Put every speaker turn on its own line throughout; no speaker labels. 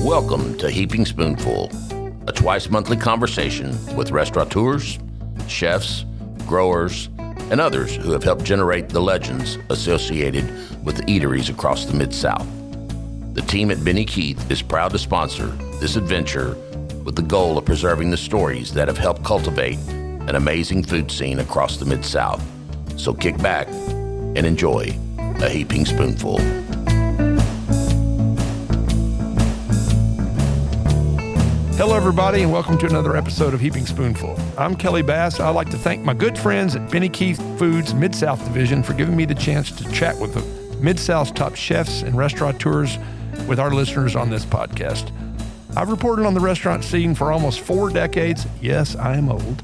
Welcome to Heaping Spoonful, a twice-monthly conversation with restaurateurs, chefs, growers, and others who have helped generate the legends associated with the eateries across the Mid-South. The team at Benny Keith is proud to sponsor this adventure with the goal of preserving the stories that have helped cultivate an amazing food scene across the Mid-South. So kick back and enjoy a Heaping Spoonful.
Hello, everybody, and welcome to another episode of Heaping Spoonful. I'm Kelly Bass. I'd like to thank my good friends at Benny Keith Foods Mid-South Division for giving me the chance to chat with the Mid-South's top chefs and restaurateurs with our listeners on this podcast. I've reported on the restaurant scene for almost 4 decades. Yes, I am old.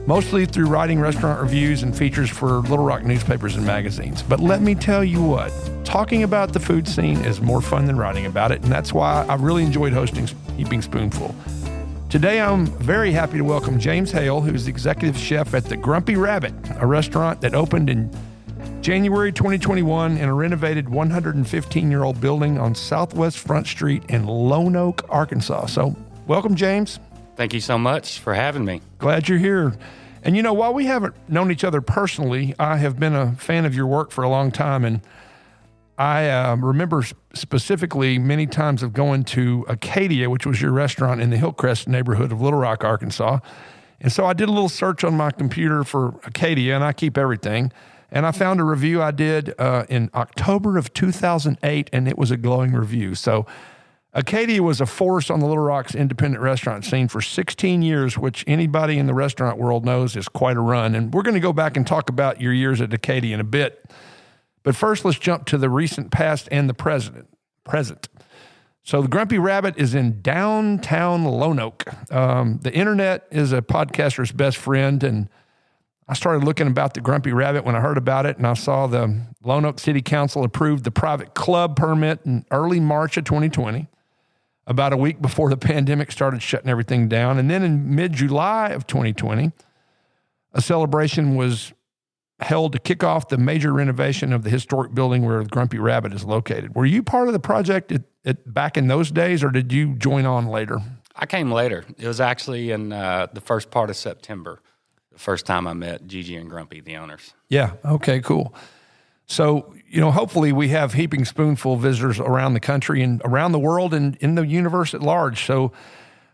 Mostly through writing restaurant reviews and features for Little Rock newspapers and magazines. But let me tell you what, talking about the food scene is more fun than writing about it, and that's why I've really enjoyed hosting Heaping Spoonful. Today, I'm very happy to welcome James Hale, who's the executive chef at the Grumpy Rabbit, a restaurant that opened in January 2021 in a renovated 115-year-old building on Southwest Front Street in Lonoke, Arkansas. So, welcome, James.
Thank you so much for having me.
Glad you're here. And you know, while we haven't known each other personally, I have been a fan of your work for a long time, and I remember specifically many times of going to Acadia, which was your restaurant in the Hillcrest neighborhood of Little Rock, Arkansas. And so I did a little search on my computer for Acadia, and I keep everything. And I found a review I did in October of 2008, and it was a glowing review. So Acadia was a force on the Little Rock's independent restaurant scene for 16 years, which anybody in the restaurant world knows is quite a run. And we're going to go back and talk about your years at Acadia in a bit. But first, let's jump to the recent past and the present. So the Grumpy Rabbit is in downtown Lonoke. The internet is a podcaster's best friend, and I started looking about the Grumpy Rabbit when I heard about it, and I saw the Lonoke City Council approved the private club permit in early March of 2020, about a week before the pandemic started shutting everything down. And then in mid-July of 2020, a celebration was held to kick off the major renovation of the historic building where the Grumpy Rabbit is located. Were you part of the project back in those days, or did you join on later?
I came later. It was actually in the first part of September, the first time I met Gigi and Grumpy, the owners.
Yeah, okay, cool. So, you know, hopefully we have Heaping Spoonful visitors around the country and around the world and in the universe at large. So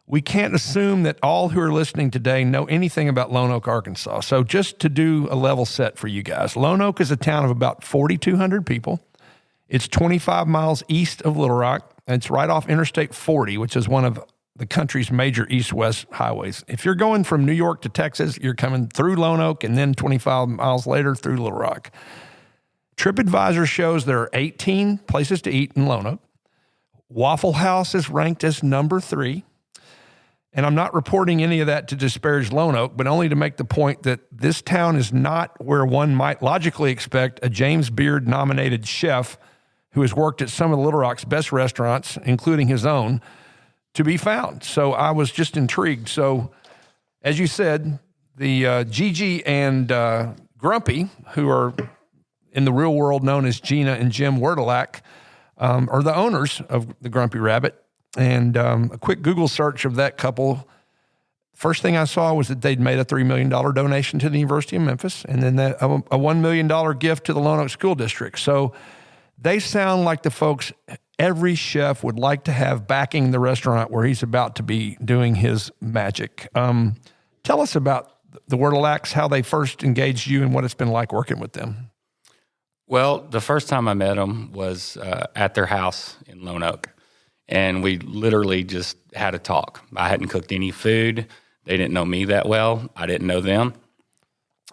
we can't assume that all who are listening today know anything about Lonoke, Arkansas. So just to do a level set for you guys, Lonoke is a town of about 4,200 people. It's 25 miles east of Little Rock, and it's right off Interstate 40, which is one of the country's major east-west highways. If you're going from New York to Texas, you're coming through Lonoke and then 25 miles later through Little Rock. TripAdvisor shows there are 18 places to eat in Lonoke. Waffle House is ranked as number 3. And I'm not reporting any of that to disparage Lonoke, but only to make the point that this town is not where one might logically expect a James Beard-nominated chef who has worked at some of Little Rock's best restaurants, including his own, to be found. So I was just intrigued. So as you said, the Gigi and Grumpy, who are in the real world known as Gina and Jim Werdelack, are the owners of the Grumpy Rabbit. And a quick Google search of that couple, first thing I saw was that they'd made a $3 million donation to the University of Memphis, and then a $1 million gift to the Lonoke School District. So they sound like the folks every chef would like to have backing the restaurant where he's about to be doing his magic. Tell us about the Werdelacks, how they first engaged you, and what it's been like working with them.
Well, the first time I met them was at their house in Lonoke. And we literally just had a talk. I hadn't cooked any food. They didn't know me that well. I didn't know them.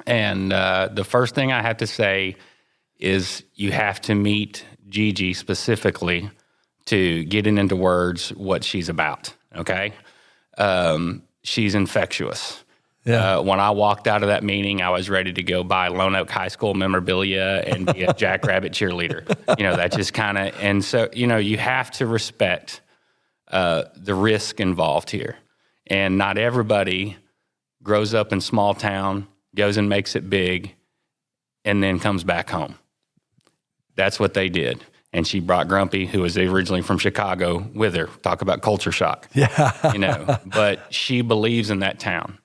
And the first thing I had to say is you have to meet Gigi specifically to get it into words what she's about, okay? She's infectious. Yeah. When I walked out of that meeting, I was ready to go buy Lonoke High School memorabilia and be a Jackrabbit cheerleader. You know, that just kind of, and so, you know, you have to respect the risk involved here. And not everybody grows up in small town, goes and makes it big, and then comes back home. that's what they did. And she brought Grumpy, who was originally from Chicago, with her. Talk about culture shock.
Yeah.
But she believes in that town.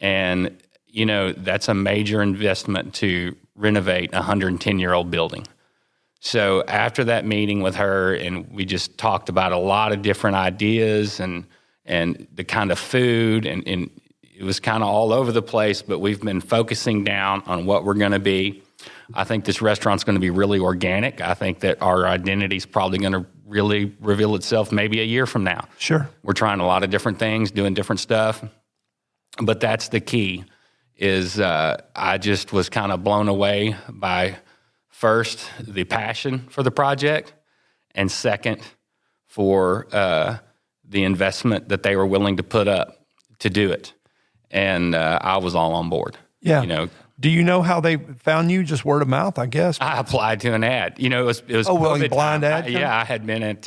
And, that's a major investment to renovate a 110-year-old building. So after that meeting with her, and we just talked about a lot of different ideas and the kind of food, and it was kind of all over the place, but we've been focusing down on what we're going to be. I think this restaurant's going to be really organic. I think that our identity is probably going to really reveal itself maybe a year from now.
Sure.
We're trying a lot of different things, doing different stuff, but that's the key. Is I just was kind of blown away by, first, the passion for the project, and second, for the investment that they were willing to put up to do it. And I was all on board.
Yeah. Do you know how they found you? Just word of mouth, I guess.
I applied to an ad. It was
a blind
time.
ad?
I had been at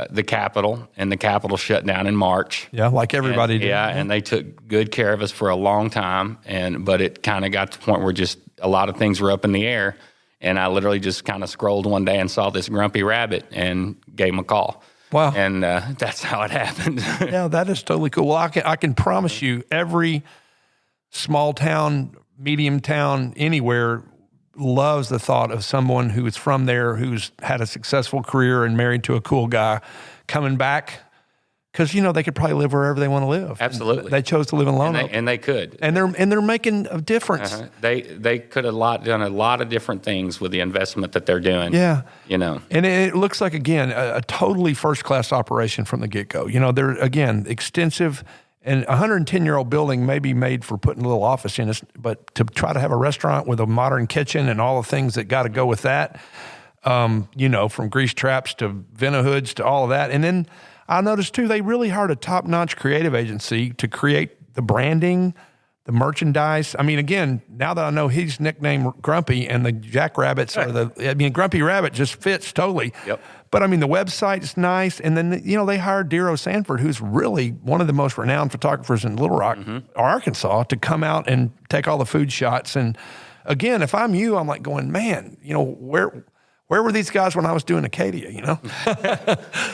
the Capitol, and the Capitol shut down in March.
Yeah, like everybody did.
Yeah, and they took good care of us for a long time. But it kind of got to the point where just a lot of things were up in the air. And I literally just kind of scrolled one day and saw this grumpy rabbit and gave him a call.
Wow.
And that's how it happened.
Yeah, that is totally cool. Well, I can promise you, every small town, medium town, anywhere loves the thought of someone who is from there, who's had a successful career and married to a cool guy, coming back, because they could probably live wherever they want to live.
Absolutely.
They chose to live in Lonoke,
and they could.
and they're making a difference.
They could have done a lot of different things with the investment that they're doing.
Yeah.
And
it looks like, again, a totally first-class operation from the get-go. They're, again, extensive, and a 110-year-old building may be made for putting a little office in it, but to try to have a restaurant with a modern kitchen and all the things that got to go with that, from grease traps to vino hoods to all of that. And then I noticed, too, they really hired a top-notch creative agency to create the branding, the merchandise. I mean, again, now that I know he's nicknamed Grumpy, and the jackrabbits Grumpy Rabbit just fits totally.
Yep.
But, the website's nice. And then, they hired Dero Sanford, who's really one of the most renowned photographers in Little Rock, Arkansas, to come out and take all the food shots. And, again, if I'm you, I'm like going, man, where were these guys when I was doing Acadia,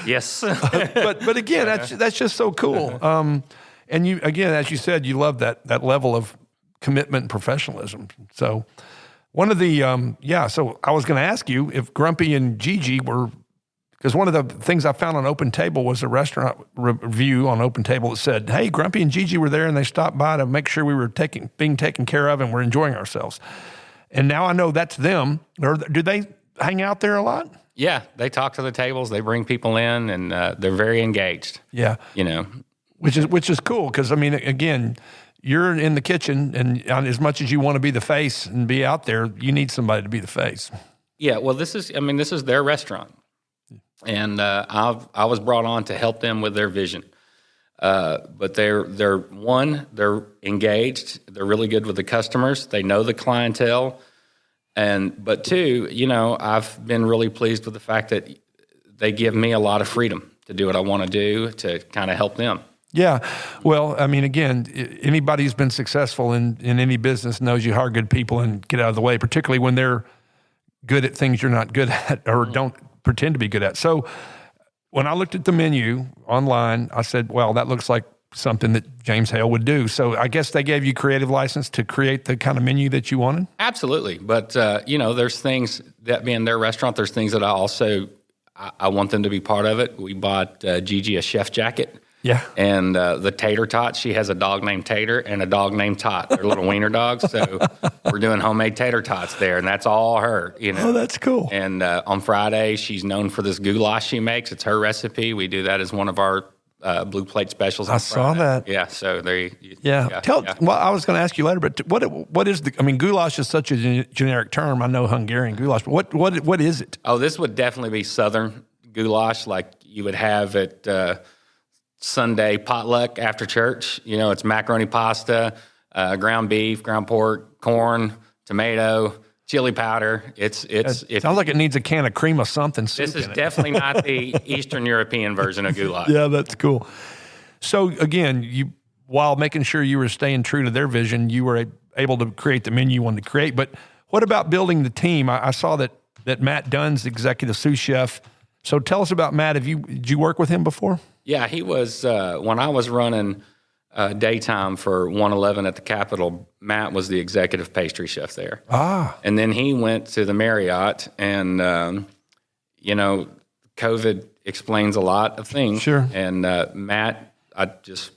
Yes.
but again, that's just so cool. And you, again, as you said, you love that level of commitment and professionalism. So one of the, so I was going to ask you if Grumpy and Gigi were, because one of the things I found on Open Table was a restaurant review on Open Table that said, hey, Grumpy and Gigi were there and they stopped by to make sure we were being taken care of and we're enjoying ourselves. And now I know that's them. Or do they hang out there a lot?
Yeah, they talk to the tables. They bring people in, and they're very engaged.
Yeah. Which is cool because, again, you're in the kitchen, and as much as you want to be the face and be out there, you need somebody to be the face.
Yeah, well, this is their restaurant, and I was brought on to help them with their vision. But they're engaged. They're really good with the customers. They know the clientele, but two, I've been really pleased with the fact that they give me a lot of freedom to do what I want to do to kind of help them.
Yeah. Well, again, anybody who's been successful in any business knows you hire good people and get out of the way, particularly when they're good at things you're not good at or don't pretend to be good at. So when I looked at the menu online, I said, well, that looks like something that James Hale would do. So I guess they gave you creative license to create the kind of menu that you wanted?
Absolutely. But, there's things, that being their restaurant, there's things that I want them to be part of it. We bought Gigi a chef jacket.
Yeah.
And the tater tots, she has a dog named Tater and a dog named Tot. They're little wiener dogs. So we're doing homemade tater tots there, and that's all her,
Oh, that's cool.
And on Friday, she's known for this goulash she makes. It's her recipe. We do that as one of our blue plate specials.
I saw that.
Yeah, so there you
Yeah. Well, I was going to ask you later, but what is goulash is such a generic term. I know Hungarian goulash, but what is it?
Oh, this would definitely be Southern goulash like you would have at Sunday potluck after church. It's macaroni pasta, ground beef, ground pork, corn, tomato, chili powder. It
sounds like it needs a can of cream of something.
This is definitely not the Eastern European version of goulash.
Yeah, that's cool. So again, while making sure you were staying true to their vision, you were able to create the menu you wanted to create. But What about building the team? I saw that Matt Dunn's the executive sous chef. So tell us about Matt. Did you work with him before?
Yeah, he was, when I was running daytime for 111 at the Capitol, Matt was the executive pastry chef there. And then he went to the Marriott, and, COVID explains a lot of things.
Sure.
And Matt, I just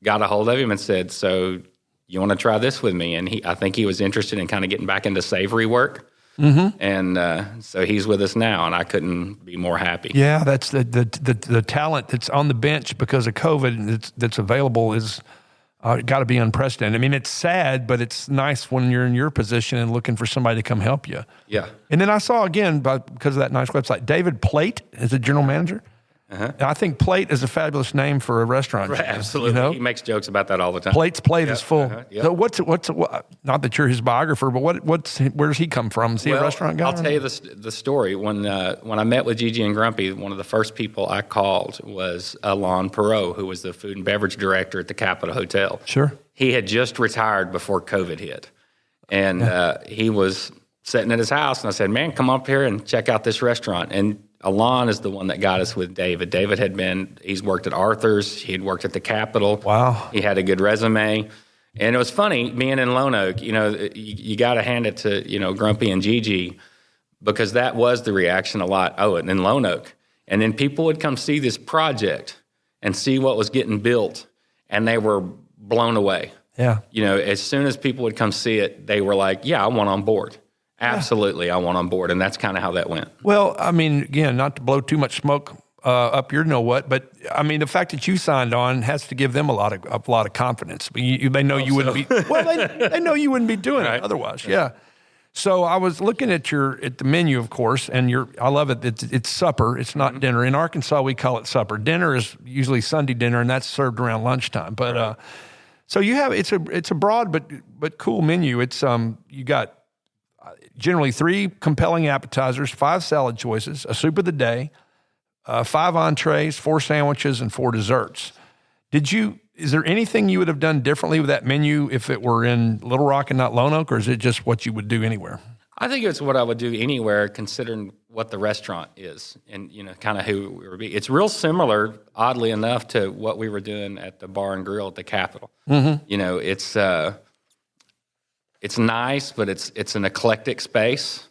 got a hold of him and said, so you want to try this with me? And I think he was interested in kind of getting back into savory work. Mm-hmm. And so he's with us now, and I couldn't be more happy.
Yeah, that's the talent that's on the bench because of COVID that's available is got to be unprecedented. I mean, it's sad, but it's nice when you're in your position and looking for somebody to come help you.
Yeah.
And then I saw again, because of that nice website, David Plate is the general manager. Uh-huh. I think Plate is a fabulous name for a restaurant.
Right, absolutely. He makes jokes about that all the time.
Plate's plate is full.
Uh-huh, yep.
So what's not that you're his biographer, but where does he come from? Is he a restaurant guy?
I'll tell you the story. When I met with Gigi and Grumpy, one of the first people I called was Alon Perot, who was the food and beverage director at the Capitol Hotel.
Sure.
He had just retired before COVID hit, and he was sitting at his house, and I said, "Man, come up here and check out this restaurant." And Alon is the one that got us with David. David he's worked at Arthur's. He had worked at the Capitol.
Wow.
He had a good resume. And it was funny, being in Lonoke, you got to hand it to, Grumpy and Gigi, because that was the reaction a lot. Oh, and in Lonoke. And then people would come see this project and see what was getting built, and they were blown away.
Yeah.
As soon as people would come see it, they were like, yeah, I want on board. Absolutely, I want on board, and that's kind of how that went.
Well, I mean, again, not to blow too much smoke up your know-what, but I mean, the fact that you signed on has to give them a lot of confidence. They know you wouldn't be. Well, they know you wouldn't be doing it otherwise. Yeah. So I was looking at the menu, of course, and I love it. It's supper. It's not dinner. In Arkansas, we call it supper. Dinner is usually Sunday dinner, and that's served around lunchtime. But so you have it's a broad but cool menu. It's you got generally 3 compelling appetizers, 5 salad choices, a soup of the day, 5 entrees, 4 sandwiches, and 4 desserts. Is there anything you would have done differently with that menu if it were in Little Rock and not Lonoke, or is it just what you would do anywhere?
I think it's what I would do anywhere, considering what the restaurant is and, kind of who we would be. It's real similar, oddly enough, to what we were doing at the Bar and Grill at the Capitol. Mm-hmm. It's nice, but it's an eclectic space,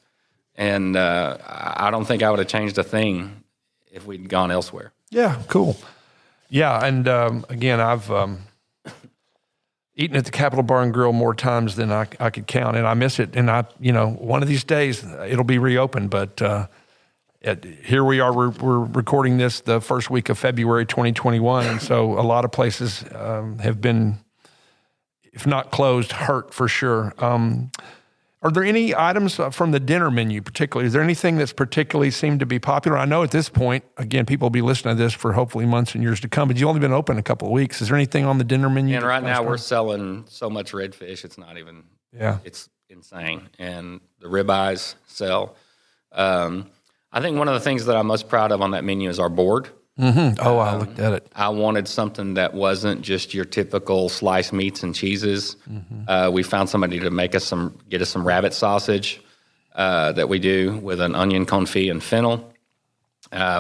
and I don't think I would have changed a thing if we'd gone elsewhere. Yeah,
cool. Yeah, and again, I've eaten at the Capitol Bar and Grill more times than I could count, and I miss it. And one of these days it'll be reopened. But here we are. We're recording this the first week of February 2021, and so a lot of places have been, if not closed, hurt for sure. Are there any items from the dinner menu particularly? Is there anything that's particularly seemed to be popular? I know at this point, again, people will be listening to this for hopefully months and years to come, but you've only been open a couple of weeks. Is there anything on the dinner menu?
And right now we're selling so much redfish, it's not even, it's insane. And the ribeyes sell. I think one of the things that I'm most proud of on that menu is our board.
Mm-hmm. Oh, I looked at it.
I wanted something that wasn't just your typical sliced meats and cheeses. Mm-hmm. We found somebody to get us some rabbit sausage that we do with an onion confit and fennel.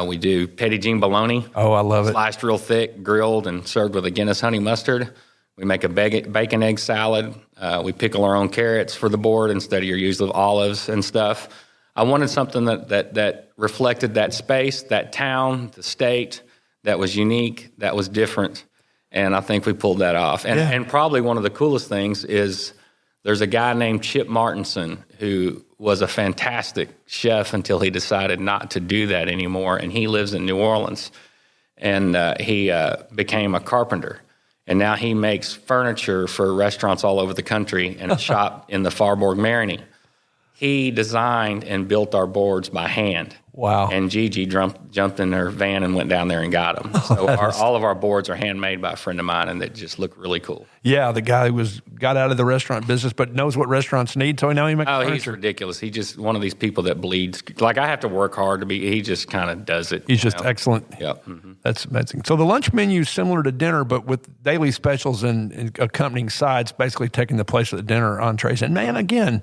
We do petit jean bologna.
Oh, I love it.
Sliced real thick, grilled, and served with a Guinness honey mustard. We make a bacon egg salad. We pickle our own carrots for the board instead of your usual olives and stuff. I wanted something that reflected that space, that town, the state, that was unique, that was different, and I think we pulled that off. And probably one of the coolest things is there's a guy named Chip Martinson who was a fantastic chef until he decided not to do that anymore, and he lives in New Orleans, and he became a carpenter. And now he makes furniture for restaurants all over the country and a shop in the Faubourg Marigny. He designed and built our boards by hand.
Wow.
And Gigi jumped in her van and went down there and got them. So all of our boards are handmade by a friend of mine, and they just look really cool.
Yeah, the guy who got out of the restaurant business but knows what restaurants need, so now he makes furniture.
He's ridiculous. He's just one of these people that bleeds. Like, I have to work hard to be, he just kind of does it.
He's just excellent.
Yep. Mm-hmm.
That's amazing. So the lunch menu is similar to dinner, but with daily specials and accompanying sides, basically taking the place of the dinner entrees. And man, again,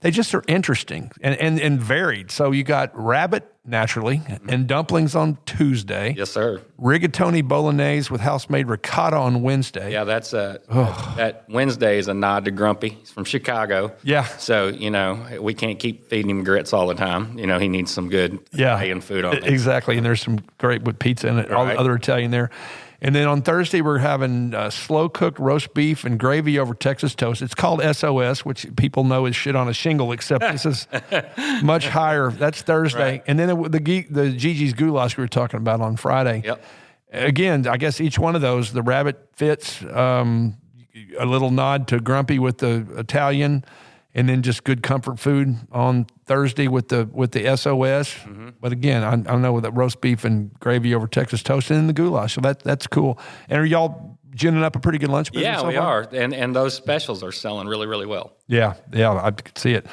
they just are interesting and varied. So you got rabbit naturally and dumplings on Tuesday.
Yes, sir.
Rigatoni bolognese with house-made ricotta on Wednesday.
Yeah, that's that Wednesday is a nod to Grumpy. He's from Chicago.
Yeah.
So, we can't keep feeding him grits all the time. He needs some good Italian food on it.
Exactly. And there's some great with pizza in it, all the other Italian there. And then on Thursday, we're having slow-cooked roast beef and gravy over Texas toast. It's called SOS, which people know is shit on a shingle, except this is much higher. That's Thursday. Right. And then the Gigi's goulash we were talking about on Friday.
Yep.
Again, I guess each one of those, the rabbit fits, a little nod to Grumpy with the Italian, and then just good comfort food on Thursday with the SOS. Mm-hmm. But again, I know with that roast beef and gravy over Texas toast and then the goulash. So that's cool. And are y'all ginning up a pretty good lunch business?
Yeah, we are. And those specials are selling really, really well.
Yeah, I could see it.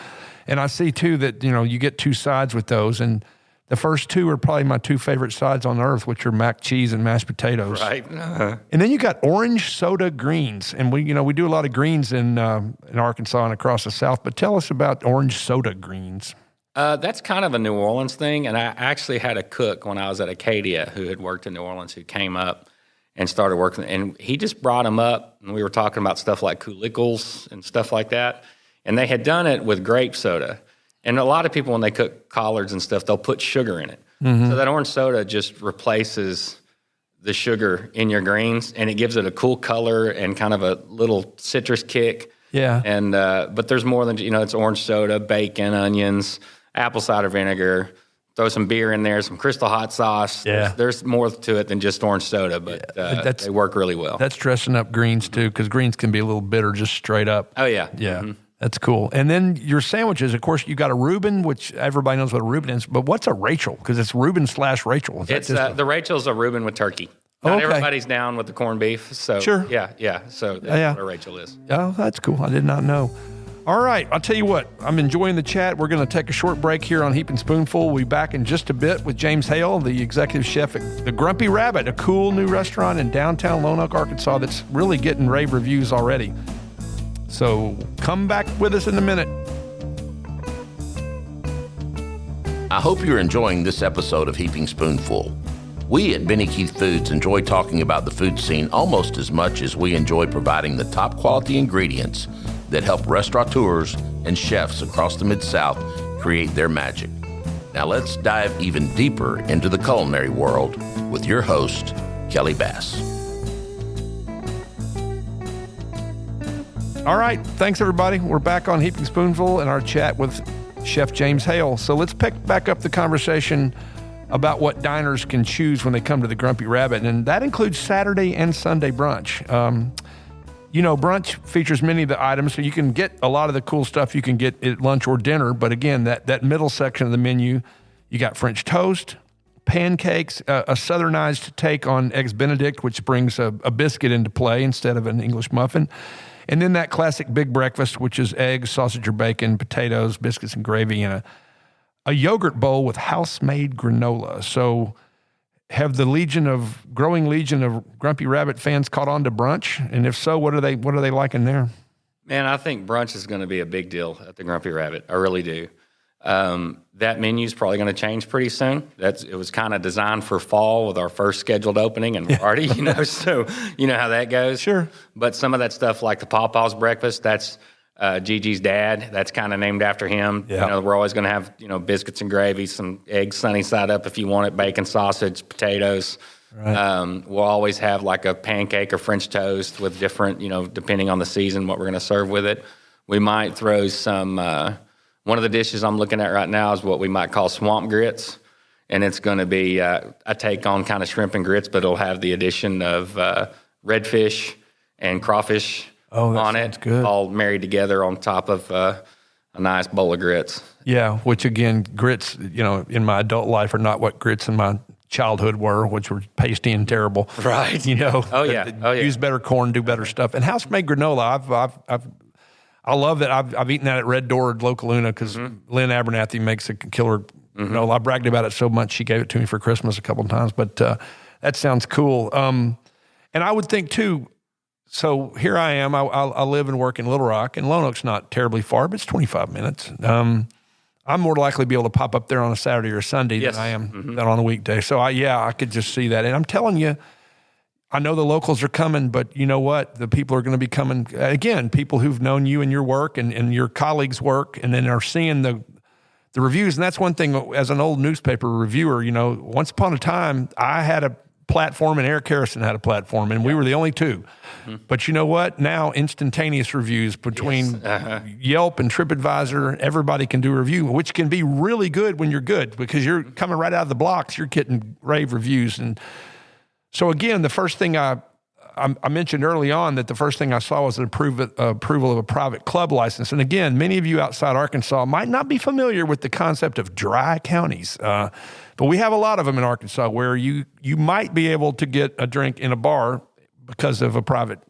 And I see too that, you get two sides with those, and the first two are probably my two favorite sides on earth, which are mac cheese and mashed potatoes.
Right. Uh-huh.
And then you got orange soda greens, and we do a lot of greens in Arkansas and across the South. But tell us about orange soda greens.
That's kind of a New Orleans thing, and I actually had a cook when I was at Acadia who had worked in New Orleans who came up and started working, and he just brought them up, and we were talking about stuff like coulickles and stuff like that, and they had done it with grape soda. And a lot of people, when they cook collards and stuff, they'll put sugar in it. Mm-hmm. So that orange soda just replaces the sugar in your greens, and it gives it a cool color and kind of a little citrus kick.
Yeah.
And but there's more than, it's orange soda, bacon, onions, apple cider vinegar. Throw some beer in there, some Crystal hot sauce.
Yeah.
There's more to it than just orange soda, but they work really well.
That's dressing up greens too, because greens can be a little bitter just straight up.
Oh, yeah.
Yeah. Mm-hmm. That's cool. And then your sandwiches, of course, you got a Reuben, which everybody knows what a Reuben is, but what's a Rachel? Because it's Reuben/Rachel.
It's the Rachel's a Reuben with turkey. Not everybody's down with the corned beef. So
sure.
Yeah. So that's what a Rachel is.
Oh, that's cool. I did not know. All right. I'll tell you what. I'm enjoying the chat. We're going to take a short break here on Heaping Spoonful. We'll be back in just a bit with James Hale, the executive chef at the Grumpy Rabbit, a cool new restaurant in downtown Lonoke, Arkansas that's really getting rave reviews already. So come back with us in a minute.
I hope you're enjoying this episode of Heaping Spoonful. We at Benny Keith Foods enjoy talking about the food scene almost as much as we enjoy providing the top quality ingredients that help restaurateurs and chefs across the Mid-South create their magic. Now let's dive even deeper into the culinary world with your host, Kelly Bass.
All right. Thanks, everybody. We're back on Heaping Spoonful in our chat with Chef James Hale. So let's pick back up the conversation about what diners can choose when they come to the Grumpy Rabbit, and that includes Saturday and Sunday brunch. Brunch features many of the items, so you can get a lot of the cool stuff you can get at lunch or dinner. But again, that middle section of the menu, you got French toast, pancakes, a southernized take on Eggs Benedict, which brings a biscuit into play instead of an English muffin. And then that classic big breakfast, which is eggs, sausage or bacon, potatoes, biscuits and gravy, and a yogurt bowl with house-made granola. So have the growing legion of Grumpy Rabbit fans caught on to brunch? And if so, what are they liking there?
Man, I think brunch is going to be a big deal at the Grumpy Rabbit. I really do. That menu is probably going to change pretty soon. It was kind of designed for fall with our first scheduled opening, and we're already, so you know how that goes.
Sure.
But some of that stuff, like the Pawpaw's breakfast, that's Gigi's dad. That's kind of named after him.
Yeah.
We're always going to have biscuits and gravy, some eggs sunny side up if you want it, bacon, sausage, potatoes. Right. We'll always have like a pancake or French toast with different, depending on the season, what we're going to serve with it. We might throw some. One of the dishes I'm looking at right now is what we might call swamp grits, and it's going to be a take on kind of shrimp and grits, but it'll have the addition of redfish and crawfish on it,
good.
All married together on top of a nice bowl of grits.
Yeah, which again, grits, in my adult life are not what grits in my childhood were, which were pasty and terrible.
Right.
Oh yeah. Use better corn, do better stuff. And house-made granola, I love that. I've eaten that at Red Door at Local Luna because Lynn Abernathy makes a killer granola. I bragged about it so much she gave it to me for Christmas a couple of times. But that sounds cool. And I would think too, So here I am. I live and work in Little Rock, and Lonoke's not terribly far, but it's 25 minutes. I'm more likely to be able to pop up there on a Saturday or Sunday than I am than on a weekday. So I could just see that. And I'm telling you, I know the locals are coming, but you know what? The people are going to be coming, again, people who've known you and your work and your colleagues' work, and then are seeing the reviews. And that's one thing, as an old newspaper reviewer, once upon a time, I had a platform and Eric Harrison had a platform, and we were the only two. But you know what? Now, instantaneous reviews between Yelp and TripAdvisor, everybody can do a review, which can be really good when you're good, because you're coming right out of the blocks, you're getting rave reviews. And so again, the first thing I mentioned early on, that the first thing I saw was an approval of a private club license. And again, many of you outside Arkansas might not be familiar with the concept of dry counties, but we have a lot of them in Arkansas where you might be able to get a drink in a bar because of a private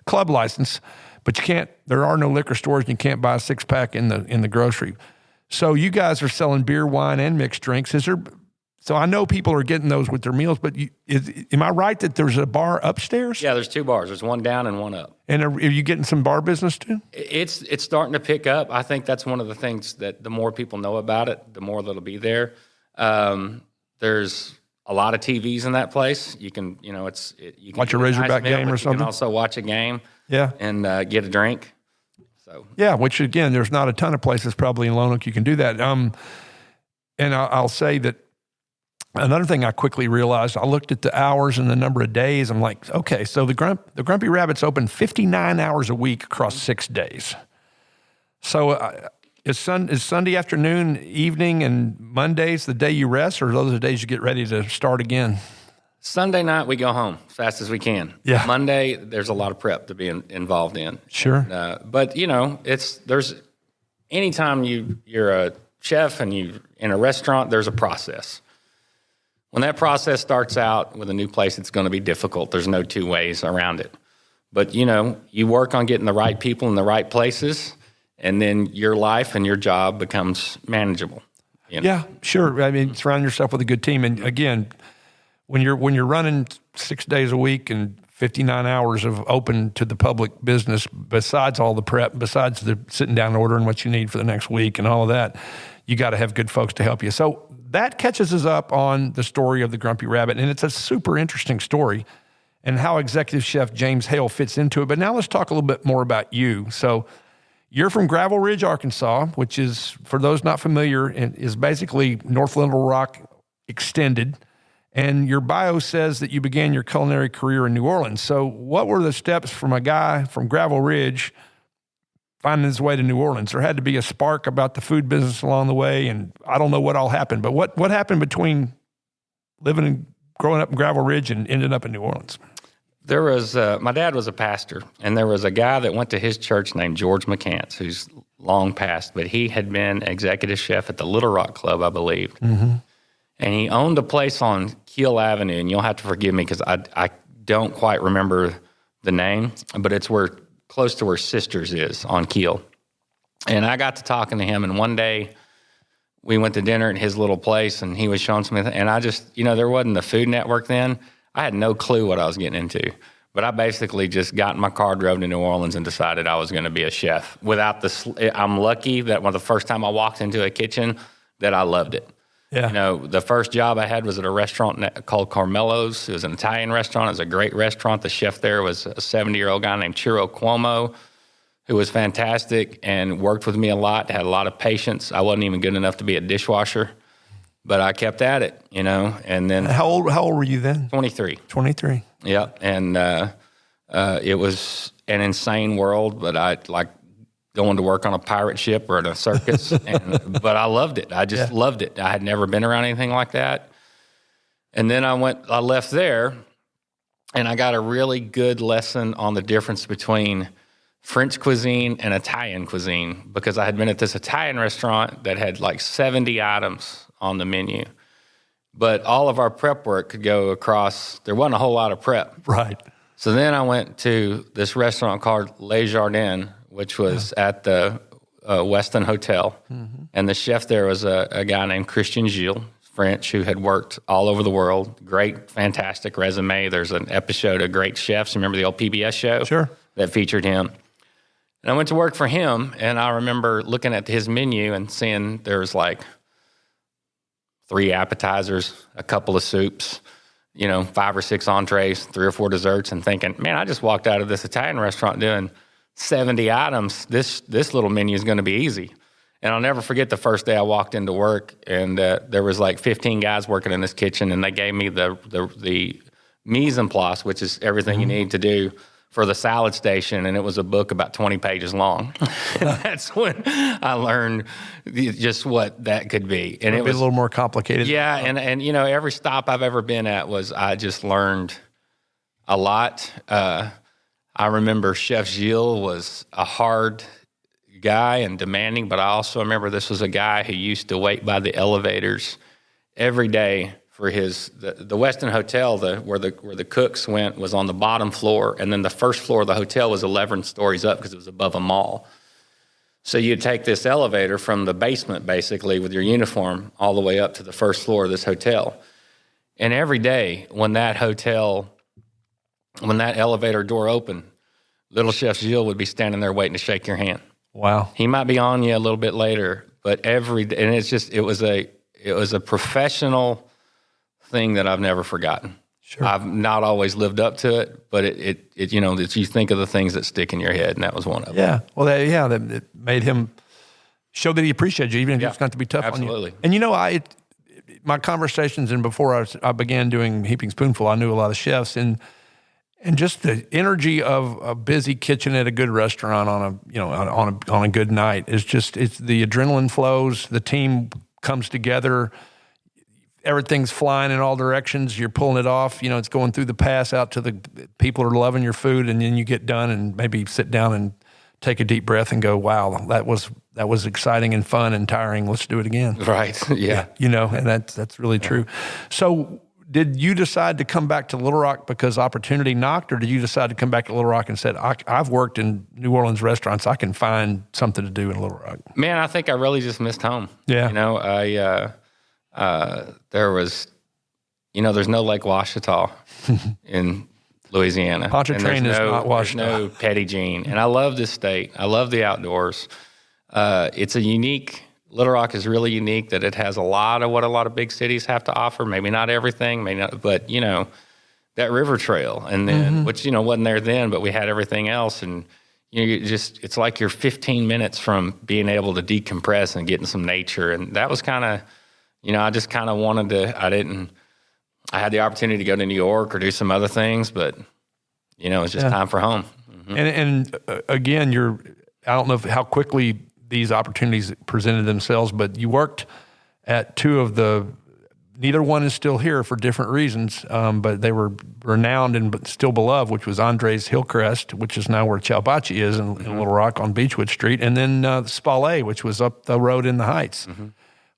club license, but you can't. There are no liquor stores, and you can't buy a 6-pack in the grocery. So you guys are selling beer, wine, and mixed drinks. So I know people are getting those with their meals, but am I right that there's a bar upstairs?
Yeah, there's 2 bars. There's one down and one up. And
are you getting some bar business too?
It's starting to pick up. I think that's one of the things that the more people know about it, the more that'll be there. There's a lot of TVs in that place. You can, you can
watch a Razorback game or something.
You can also watch a game.
Yeah,
and get a drink. So
yeah, which again, there's not a ton of places probably in Lonoke you can do that. And I'll say that. Another thing I quickly realized, I looked at the hours and the number of days. I'm like, okay, so the Grumpy Rabbit's open 59 hours a week across 6 days. So is Sunday afternoon, evening, and Mondays the day you rest, or are those the days you get ready to start again?
Sunday night, we go home as fast as we can.
Yeah.
Monday, there's a lot of prep to be involved in.
Sure.
But, there's anytime you're a chef and you're in a restaurant, there's a process. When that process starts out with a new place, it's going to be difficult. There's no 2 ways around it. But, you work on getting the right people in the right places, and then your life and your job becomes manageable.
Yeah, sure. I mean, surround yourself with a good team. And again, when you're running 6 days a week and 59 hours of open to the public business, besides all the prep, besides the sitting down and ordering what you need for the next week and all of that, you got to have good folks to help you. So that catches us up on the story of the Grumpy Rabbit, and it's a super interesting story and how Executive Chef James Hale fits into it. But now let's talk a little bit more about you. So you're from Gravel Ridge, Arkansas, which is, for those not familiar, is basically North Little Rock extended. And your bio says that you began your culinary career in New Orleans. So what were the steps from a guy from Gravel Ridge finding his way to New Orleans? There had to be a spark about the food business along the way, and I don't know what all happened, but what happened between living and growing up in Gravel Ridge and ending up in New Orleans?
There was, my dad was a pastor, and there was a guy that went to his church named George McCants, who's long passed, but he had been executive chef at the Little Rock Club, I believe. Mm-hmm. And he owned a place on Keel Avenue, and you'll have to forgive me because I don't quite remember the name, but it's close to where Sisters is on Keel. And I got to talking to him, and one day we went to dinner at his little place, and he was showing some, and I just, there wasn't the Food Network then. I had no clue what I was getting into. But I basically just got in my car, drove to New Orleans, and decided I was going to be a chef. I'm lucky that the first time I walked into a kitchen that I loved it. Yeah. The first job I had was at a restaurant called Carmelo's. It was an Italian restaurant. It was a great restaurant. The chef there was a 70-year-old guy named Ciro Cuomo, who was fantastic and worked with me a lot, had a lot of patience. I wasn't even good enough to be a dishwasher, but I kept at it, and then...
How old were you then?
23.
23.
Yeah, and it was an insane world, but I like going to work on a pirate ship or in a circus, but I loved it. I just loved it. I had never been around anything like that. And then I left there, and I got a really good lesson on the difference between French cuisine and Italian cuisine, because I had been at this Italian restaurant that had like 70 items on the menu. But all of our prep work could go across, there wasn't a whole lot of prep.
Right.
So then I went to this restaurant called Les Jardins, which was at the Weston Hotel. Mm-hmm. And the chef there was a guy named Christian Gilles, French who had worked all over the world. Great, fantastic resume. There's an episode of Great Chefs. Remember the old PBS show?
Sure.
That featured him. And I went to work for him, and I remember looking at his menu and seeing there was like 3 appetizers, a couple of soups, 5 or 6 entrees, 3 or 4 desserts, and thinking, man, I just walked out of this Italian restaurant doing 70 items. This little menu is going to be easy. And I'll never forget the first day I walked into work, and there was like 15 guys working in this kitchen, and they gave me the mise en place, which is everything you need to do for the salad station, and it was a book about 20 pages long. And that's when I learned just what that could be. And it was
a little more complicated.
Yeah, and every stop I've ever been at I just learned a lot. I remember Chef Gilles was a hard guy and demanding, but I also remember this was a guy who used to wait by the elevators every day for the Westin Hotel, where the cooks went was on the bottom floor, and then the first floor of the hotel was 11 stories up because it was above a mall. So you'd take this elevator from the basement, basically, with your uniform all the way up to the first floor of this hotel. And every day when that elevator door opened, little Chef Gilles would be standing there waiting to shake your hand.
Wow.
He might be on you a little bit later, but it was a professional thing that I've never forgotten.
Sure.
I've not always lived up to it, but it that you think of the things that stick in your head, and that was one of them.
Yeah. Well, that made him show that he appreciated you, even if it's not to be tough
absolutely.
on you. And my conversations, and before I began doing Heaping Spoonful, I knew a lot of chefs, and just the energy of a busy kitchen at a good restaurant on a good night it's the adrenaline flows, the team comes together, everything's flying in all directions, you're pulling it off, it's going through the pass out to the people are loving your food, and then you get done and maybe sit down and take a deep breath and go, wow, that was exciting and fun and tiring. Let's do it again.
Right. Yeah.
And that's really true. So did you decide to come back to Little Rock because opportunity knocked, or did you decide to come back to Little Rock and said, I've worked in New Orleans restaurants, I can find something to do in Little Rock?
Man, I think I really just missed home.
Yeah.
There's no Lake Ouachita in Louisiana.
Pontchartrain is not Ouachita.
There's no Petit Jean. And I love this state. I love the outdoors. It's Little Rock is really unique that it has a lot of what a lot of big cities have to offer. Maybe not everything, but that river trail, and then which wasn't there then, but we had everything else, and it's like you're 15 minutes from being able to decompress and getting some nature, and that was kind of, I just kind of wanted to. I had the opportunity to go to New York or do some other things, but it's just time for home. Mm-hmm.
And again, I don't know how quickly these opportunities presented themselves, but you worked at 2 of neither one is still here for different reasons, but they were renowned and still beloved, which was Andre's Hillcrest, which is now where Ciabaci is in Little Rock on Beechwood Street, and then Spallet, which was up the road in the Heights,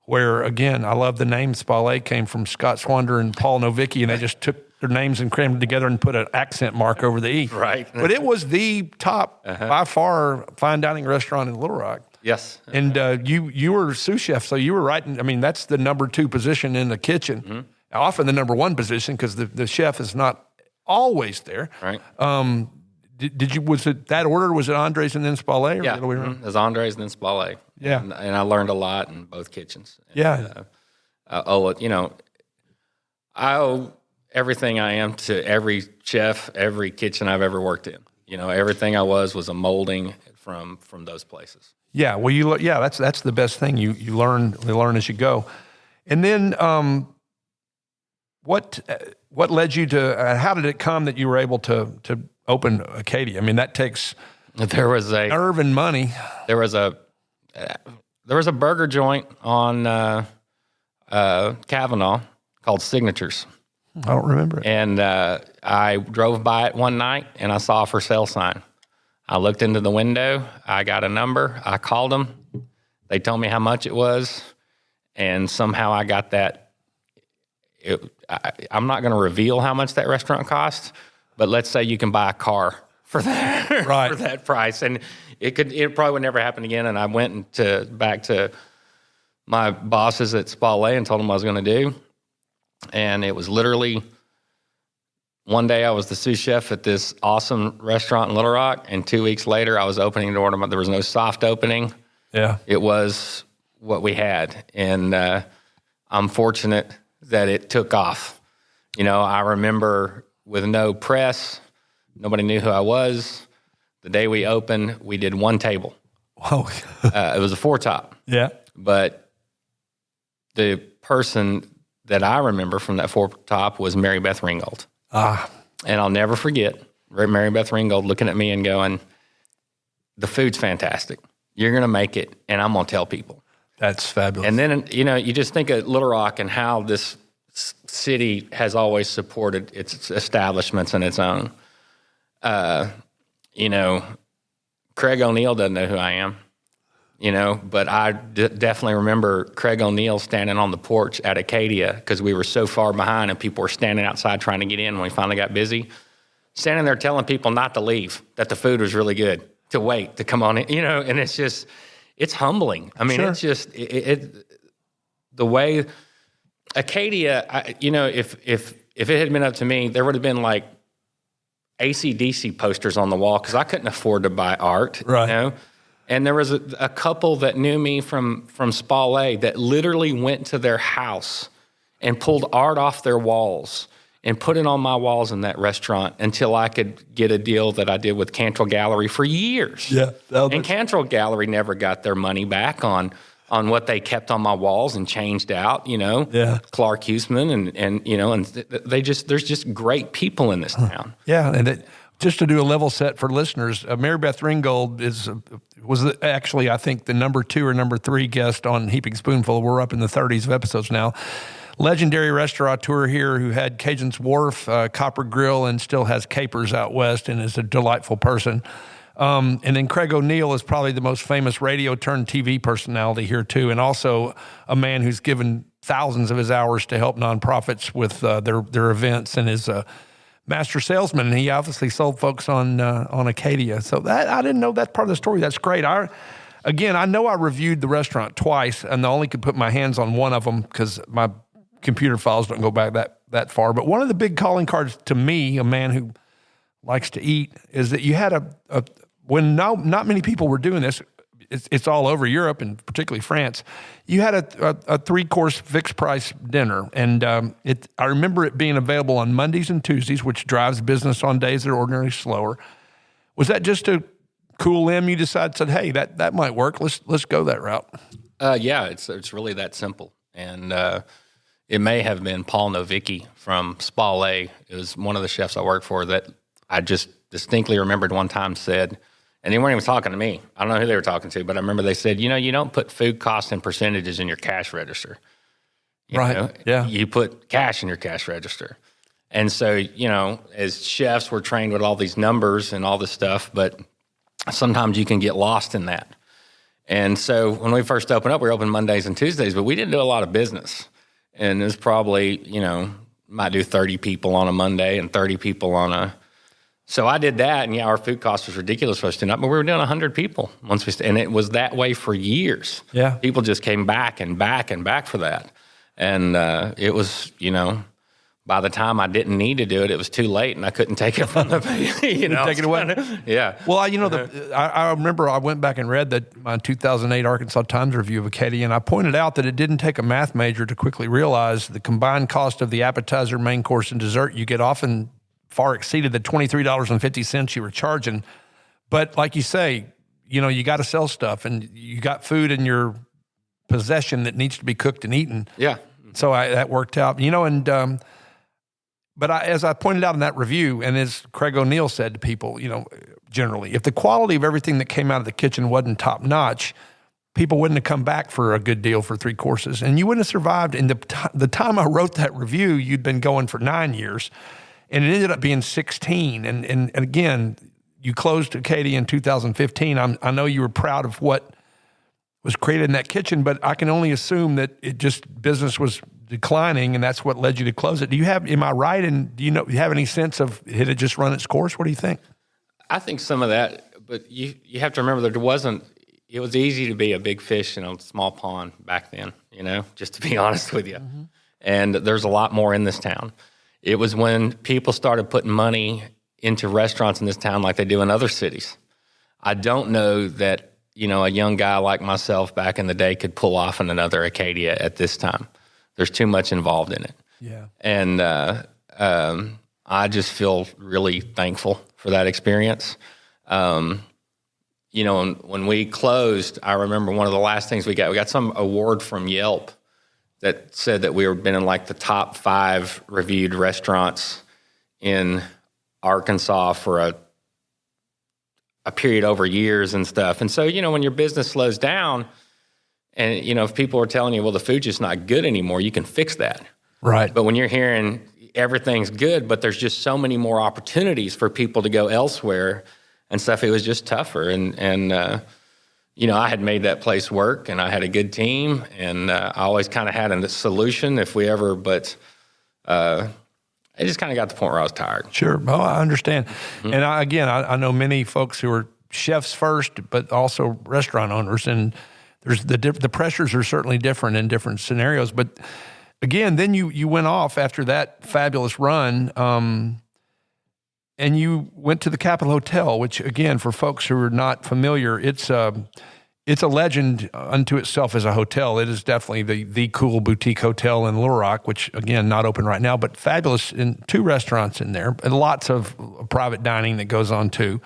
where, again, I love the name. Spallet came from Scott Swander and Paul Novicki, and they just took their names and crammed them together and put an accent mark over the E.
Right.
But it was the top, by far, fine dining restaurant in Little Rock.
Yes.
And you were sous chef, so you were right. That's the number 2 position in the kitchen. Mm-hmm. Often the number 1 position, because the chef is not always there.
Right.
Was it that order? Was it Andres and then Spallet?
Yeah. It was Andres and then Spallet.
Yeah.
And I learned a lot in both kitchens. And,
yeah.
I owe everything I am to every chef, every kitchen I've ever worked in. Everything I was a molding from those places.
Yeah, well, that's the best thing. You learn as you go, and then what led you to? How did it come that you were able to open Acadia? That takes nerve and money.
There was a burger joint on Kavanaugh called Signatures.
I don't remember it.
And I drove by it one night and I saw a for sale sign. I looked into the window. I got a number. I called them. They told me how much it was. And somehow I got that. I'm not going to reveal how much that restaurant cost, but let's say you can buy a car for that,
right.
for that price. And it probably would never happen again. And I went back to my bosses at Spallé and told them what I was going to do. And it was literally one day I was the sous chef at this awesome restaurant in Little Rock, and 2 weeks later I was opening the door. There was no soft opening.
Yeah.
It was what we had. And I'm fortunate that it took off. You know, I remember with no press, nobody knew who I was. The day we opened, we did one table.
Whoa.
It was a 4-top.
Yeah. But
the person that I remember from that 4-top was Mary Beth Ringgold. And I'll never forget Mary Beth Ringgold looking at me and going, the food's fantastic. You're going to make it, and I'm going to tell people.
That's fabulous.
And then, you know, you just think of Little Rock and how this city has always supported its establishments and its own. You know, Craig O'Neill doesn't know who I am, you know, but I definitely remember Craig O'Neill standing on the porch at Acadia because we were so far behind and people were standing outside trying to get in when we finally got busy. Standing there telling people not to leave, that the food was really good, to wait, to come on in, you know, and it's just, it's humbling. I mean, It's just, the way Acadia, you know, if it had been up to me, there would have been like AC/DC posters on the wall because I couldn't afford to buy art,
right.
You know? And there was a couple that knew me from Spallé that literally went to their house and pulled art off their walls and put it on my walls in that restaurant until I could get a deal that I did with Cantrell Gallery for years.
Yeah.
And Cantrell Gallery never got their money back on what they kept on my walls and changed out, you know.
Yeah.
Clark Huseman and you know, and there's just great people in this town.
Yeah, and just to do a level set for listeners, Mary Beth Ringgold was actually, I think, the number 2 or number 3 guest on Heaping Spoonful. We're up in the 30s of episodes now. Legendary restaurateur here who had Cajun's Wharf, Copper Grill, and still has Capers out west and is a delightful person. And then Craig O'Neill is probably the most famous radio turned TV personality here too, and also a man who's given thousands of his hours to help nonprofits with their events, and is a master salesman. And he obviously sold folks on Acadia. So that I didn't know that part of the story. That's great. I know I reviewed the restaurant twice, and I only could put my hands on one of them because my computer files don't go back that far. But one of the big calling cards to me, a man who likes to eat, is that you had when not many people were doing this, it's all over Europe and particularly France, you had a 3-course fixed price dinner. And I remember it being available on Mondays and Tuesdays, which drives business on days that are ordinarily slower. Was that just to cool them? You said, hey, that might work. Let's go that route.
Yeah, it's really that simple. And it may have been Paul Novicki from Spallé. It was one of the chefs I worked for that I just distinctly remembered one time said, and they weren't even talking to me. I don't know who they were talking to, but I remember they said, you know, you don't put food costs and percentages in your cash register. You know?
Yeah.
You put cash in your cash register. And so, you know, as chefs, we're trained with all these numbers and all this stuff, but sometimes you can get lost in that. And so when we first opened up, we were open Mondays and Tuesdays, but we didn't do a lot of business. And it was probably, you know, might do 30 people on a Monday and 30 people on a... So I did that, and yeah, our food cost was ridiculous for us to not, but we were doing 100 people and it was that way for years.
Yeah.
People just came back and back and back for that. And it was, you know, by the time I didn't need to do it, it was too late, and I couldn't take it from the, you know.
Take it away.
Yeah.
Well, I remember I went back and read my 2008 Arkansas Times review of Acadia, and I pointed out that it didn't take a math major to quickly realize the combined cost of the appetizer, main course, and dessert you get often far exceeded the $23.50 you were charging. But like you say, you know, you got to sell stuff, and you got food in your possession that needs to be cooked and eaten.
Yeah.
So that worked out, you know, and but as I pointed out in that review, and as Craig O'Neill said to people, you know, generally, if the quality of everything that came out of the kitchen wasn't top notch, people wouldn't have come back for a good deal for 3 courses, and you wouldn't have survived. In the time I wrote that review, you'd been going for 9 years. And it ended up being 16. And again, you closed Acadia in 2015. I know you were proud of what was created in that kitchen, but I can only assume that business was declining, and that's what led you to close it. Am I right? And do you have any sense of it had just run its course? What do you think?
I think some of that, but you have to remember that there wasn't, it was easy to be a big fish in a small pond back then, just to be honest with you. Mm-hmm. And there's a lot more in this town. It was when people started putting money into restaurants in this town like they do in other cities. I don't know that, a young guy like myself back in the day could pull off another Acadia at this time. There's too much involved in it.
Yeah.
And I just feel really thankful for that experience. When we closed, I remember one of the last things we got some award from Yelp that said that we were been in like the top 5 reviewed restaurants in Arkansas for a period over years and stuff. And so, when your business slows down and, if people are telling you, well, the food's just not good anymore, you can fix that.
Right.
But when you're hearing everything's good, but there's just so many more opportunities for people to go elsewhere and stuff, it was just tougher. And I had made that place work and I had a good team and I always kind of had a solution if we ever, but it just kind of got to the point where I was tired.
Sure. Oh, I understand. Mm-hmm. And I know many folks who are chefs first, but also restaurant owners, and there's the pressures are certainly different in different scenarios. But again, then you went off after that fabulous run, and you went to the Capitol Hotel, which again, for folks who are not familiar, it's a legend unto itself as a hotel. It is definitely the cool boutique hotel in Little Rock, which, again, not open right now, but fabulous, in 2 restaurants in there, and lots of private dining that goes on, too.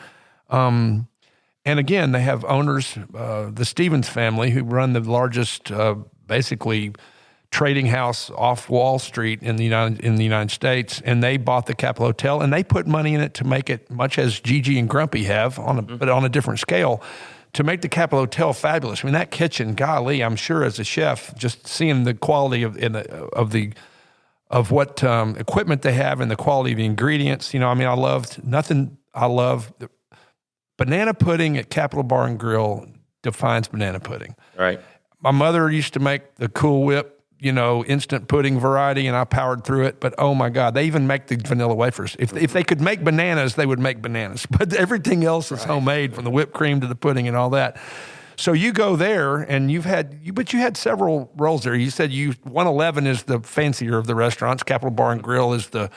And, again, they have owners, the Stevens family, who run the largest, basically, trading house off Wall Street in the United States, and they bought the Capitol Hotel, and they put money in it to make it, much as Gigi and Grumpy have, but on a different scale, to make the Capitol Hotel fabulous. I mean, that kitchen, golly, I'm sure as a chef, just seeing the quality of what equipment they have and the quality of the ingredients. I love the banana pudding at Capitol Bar and Grill defines banana pudding.
Right.
My mother used to make the Cool Whip, instant pudding variety, and I powered through it. But, oh, my God, they even make the vanilla wafers. If they could make bananas, they would make bananas. But everything else is homemade, from the whipped cream to the pudding and all that. So you go there, and you had several roles there. You said 111 is the fancier of the restaurants. Capitol Bar and Grill is the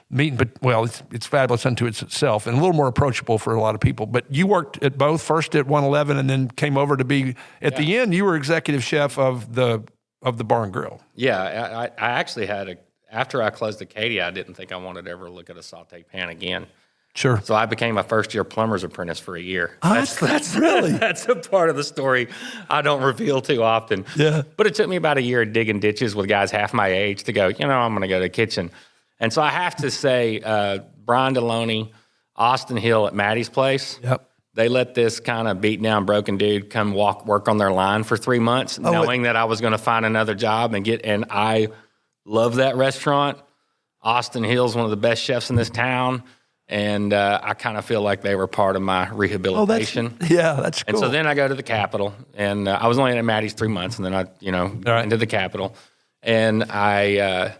meat, but, well, it's fabulous unto itself and a little more approachable for a lot of people. But you worked at both, first at 111 and then came over to be, at the end, you were executive chef of the Bar and Grill.
Yeah, I actually after I closed Acadia, I didn't think I wanted to ever look at a saute pan again.
Sure.
So I became a first-year plumber's apprentice for a year.
That's really?
That's a part of the story I don't reveal too often.
Yeah.
But it took me about a year digging ditches with guys half my age to go, I'm going to go to the kitchen. And so I have to say, Brian Deloney, Austin Hill at Maddie's place.
Yep.
They let this kind of beat down, broken dude come work on their line for 3 months, knowing that I was going to find another job and I love that restaurant. Austin Hill's one of the best chefs in this town, and I kind of feel like they were part of my rehabilitation.
That's cool.
And so then I go to the Capitol, and I was only at Maddie's 3 months, and then I into the Capitol, and I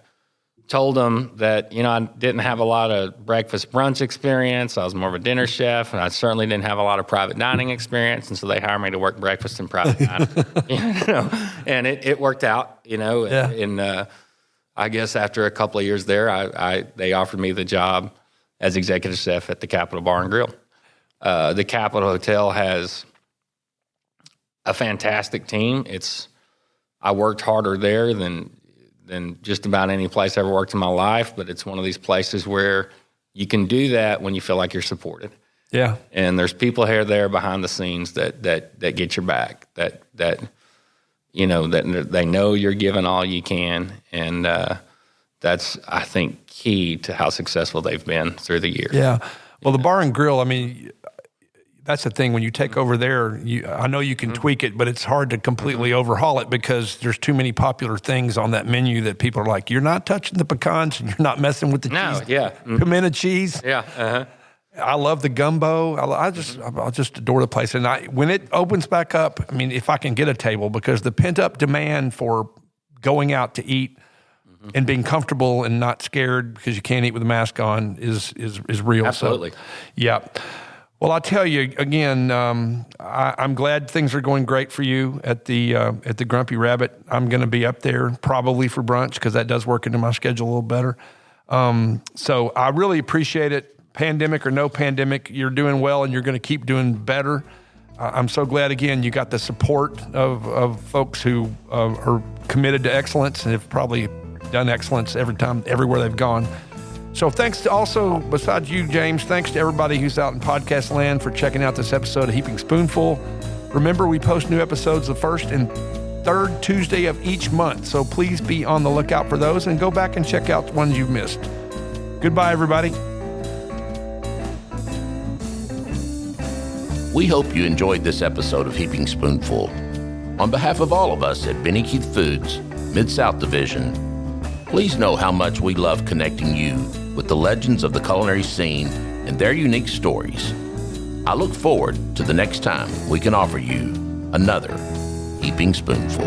told them that, I didn't have a lot of breakfast brunch experience. I was more of a dinner chef, and I certainly didn't have a lot of private dining experience. And so they hired me to work breakfast and private dining, and it worked out,
Yeah.
And I guess after a couple of years there, they offered me the job as executive chef at the Capitol Bar and Grill. The Capitol Hotel has a fantastic team. I worked harder there than just about any place I ever worked in my life, but it's one of these places where you can do that when you feel like you're supported.
Yeah.
And there's people here there behind the scenes that get your back, that they know you're giving all you can. And that's, I think, key to how successful they've been through the years.
Yeah. Well, the Bar and Grill, that's the thing. When you take over there, I know you can tweak it, but it's hard to completely overhaul it because there's too many popular things on that menu that people are like, you're not touching the pecans and you're not messing with the cheese.
Yeah.
Pimento cheese.
Yeah. Uh-huh.
I love the gumbo. I just adore the place. And when it opens back up, if I can get a table, because the pent up demand for going out to eat and being comfortable and not scared because you can't eat with a mask on is real.
Absolutely.
So, yeah. Well, I'll tell you again, I'm glad things are going great for you at the Grumpy Rabbit. I'm going to be up there probably for brunch because that does work into my schedule a little better. So I really appreciate it. Pandemic or no pandemic, you're doing well and you're going to keep doing better. I'm so glad, again, you got the support of folks who are committed to excellence and have probably done excellence everywhere they've gone. So thanks to also, besides you, James, thanks to everybody who's out in podcast land for checking out this episode of Heaping Spoonful. Remember, we post new episodes the first and third Tuesday of each month. So please be on the lookout for those and go back and check out the ones you've missed. Goodbye, everybody.
We hope you enjoyed this episode of Heaping Spoonful. On behalf of all of us at Benny Keith Foods, Mid-South Division, please know how much we love connecting you with the legends of the culinary scene and their unique stories. I look forward to the next time we can offer you another Heaping Spoonful.